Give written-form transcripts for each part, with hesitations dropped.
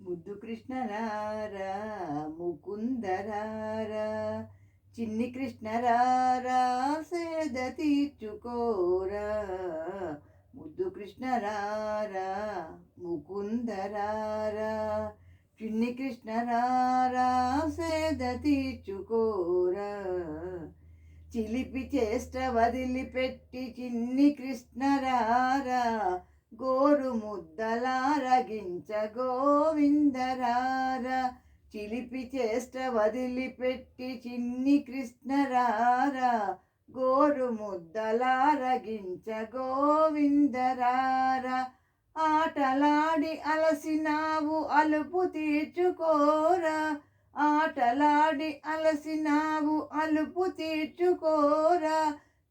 ముద్దు కృష్ణరారా ముకుందరారా, చిన్ని కృష్ణరారా సేద తీర్చుకోరా. ముద్దు కృష్ణరారా ముకుందరారా, చిన్ని కృష్ణరారా సేద తీర్చుకోరా. చిలిపి చేష్ట వదిలిపెట్టి చిన్ని కృష్ణరారా, గోరు ముద్దలారగించ గోవిందరారా. చిలిపి చేష్ట వదిలిపెట్టి చిన్ని కృష్ణరారా, గోరు ముద్దలారగించ గోవిందరారా. ఆటలాడి అలసినావు అలుపు తీర్చుకోరా, ఆటలాడి అలసినావు అలుపు తీర్చుకోరా.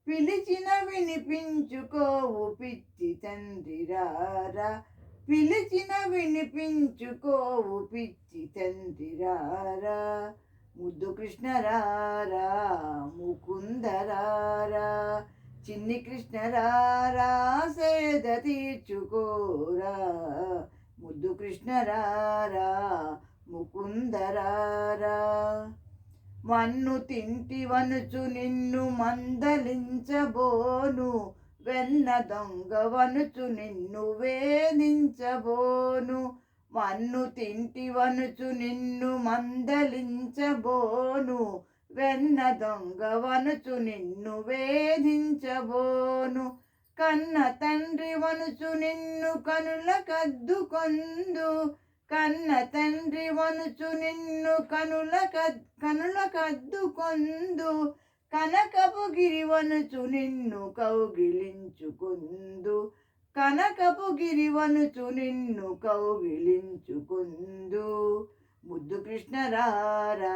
పిలిచిన వినిపించుకోవు పిచ్చి తండ్రిరారా, పిలిచిన వినిపించుకోవు పిచ్చి తండ్రిరారా. ముద్దు కృష్ణరారా ముకుందరారా, చిన్ని కృష్ణరారా సేద తీర్చుకోరా. ముద్దు కృష్ణరారా ముకుందరారా. మన్ను తింటివనుచు నిన్ను మందలించబోను, వెన్న దొంగవనుచు నిన్ను వేధించబోను. మన్ను తింటివనుచు నిన్ను మందలించబోను, వెన్న దొంగవనుచు నిన్ను వేధించబోను. కన్న తండ్రి వనుచు నిన్ను కనుల కద్దుకొందు, కన్న తండ్రి వనుచు నిన్ను కనుల కద్దుకొందు. కనకపు గిరివనుచు నిన్ను కౌగిలించుకుందు, కనకపు గిరివనుచు నిన్ను కౌగిలించుకుందు. ముద్దు కృష్ణరారా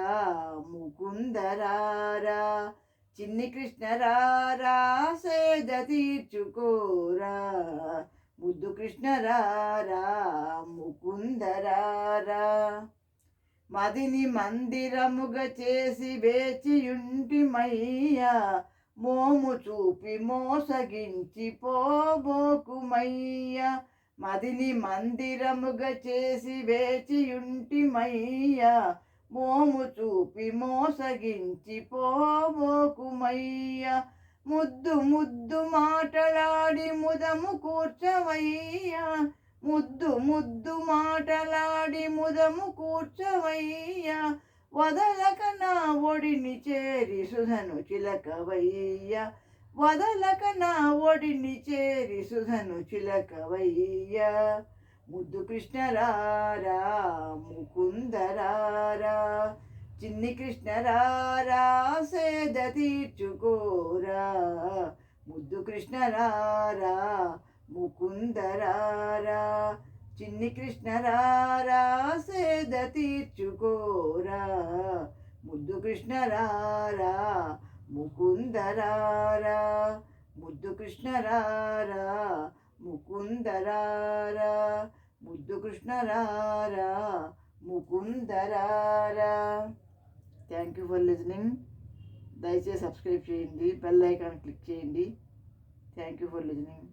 ముకుందరారా, చిన్ని కృష్ణరారా సేద తీర్చుకోరా. ముద్దు కృష్ణరారా ముకుందరారా. మదిని మందిరముగా చేసి వేచియుంటిమయ్యా, మోము చూపి మోసగించి పోబోకుమయ్యా. మదిని మందిరముగా చేసి వేచియుంటిమయ్యా, మోము చూపి మోసగించి పోబోకుమయ్యా. ముద్దు ముద్దు మాటలాడి ముదము కూర్చవయ్యా, ముద్దు ముద్దు మాటలాడి ముదము కూర్చవయ్యా. వదలక నా ఒడిని చేరి సుధను చిలకవయ్యా, వదలక నా ఒడిని చేరి సుధను చిలకవయ్యా. ముద్దు కృష్ణరారా ముకుందరారా, చిన్ని కృష్ణరారా సేద తీర్చుకోరా. ముద్దు కృష్ణరారా ముకుందరారా, చిన్ని కృష్ణరారా సేద తీర్చుకోరా. ముద్దు కృష్ణరారా ముకుందరారా, ముద్దు కృష్ణరారా ముకుందరారా, ముద్దు కృష్ణరారా ముకుందరారా. Thank you for listening. దయచేసి సబ్స్క్రైబ్ చేయండి, బెల్ ఐకాన్ క్లిక్ చేయండి. Thank you for listening.